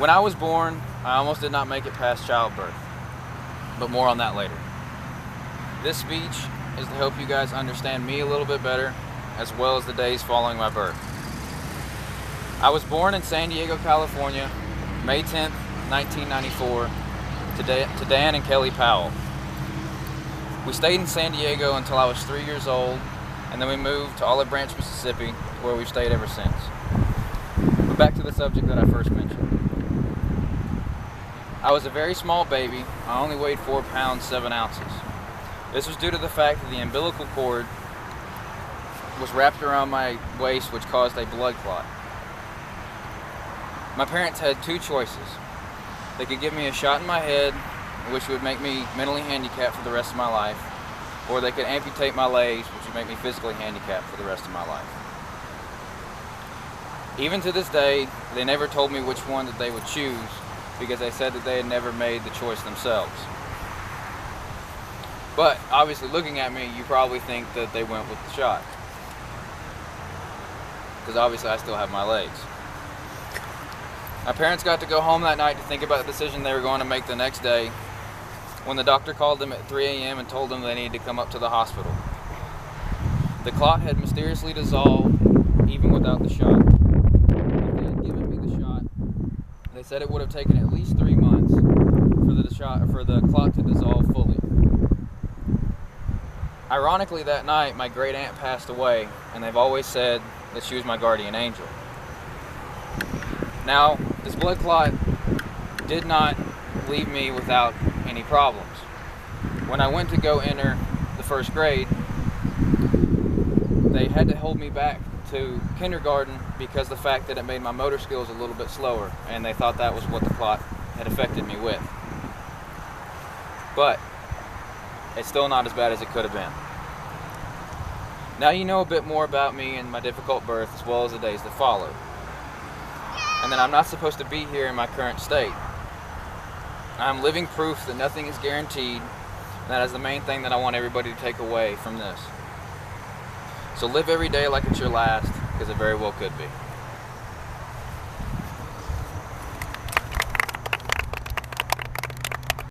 When I was born, I almost did not make it past childbirth, but more on that later. This speech is to help you guys understand me a little bit better, as well as the days following my birth. I was born in San Diego, California, May 10th, 1994, to Dan and Kelly Powell. We stayed in San Diego until I was 3 years old, and then we moved to Olive Branch, Mississippi, where we've stayed ever since. But back to the subject that I first mentioned. I was a very small baby. I only weighed 4 pounds 7 ounces. This was due to the fact that the umbilical cord was wrapped around my waist, which caused a blood clot. My parents had two choices. They could give me a shot in my head, which would make me mentally handicapped for the rest of my life, or they could amputate my legs, which would make me physically handicapped for the rest of my life. Even to this day, they never told me which one that they would choose, because they said that they had never made the choice themselves. But obviously, looking at me, you probably think that they went with the shot, because obviously I still have my legs. My parents got to go home that night to think about the decision they were going to make the next day, when the doctor called them at 3 a.m. and told them they needed to come up to the hospital. The clot had mysteriously dissolved, even without the shot. If they had given me the shot, they said it would have taken at least 3 months for the clot to dissolve fully. Ironically, that night, my great aunt passed away, and they've always said that she was my guardian angel. Now, this blood clot did not leave me without any problems. When I went to go enter the first grade, they had to hold me back to kindergarten because the fact that it made my motor skills a little bit slower, and they thought that was what the clot had affected me with. But it's still not as bad as it could have been. Now you know a bit more about me and my difficult birth, as well as the days that followed. And that I'm not supposed to be here in my current state. I'm living proof that nothing is guaranteed, and that is the main thing that I want everybody to take away from this. So live every day like it's your last, because it very well could be.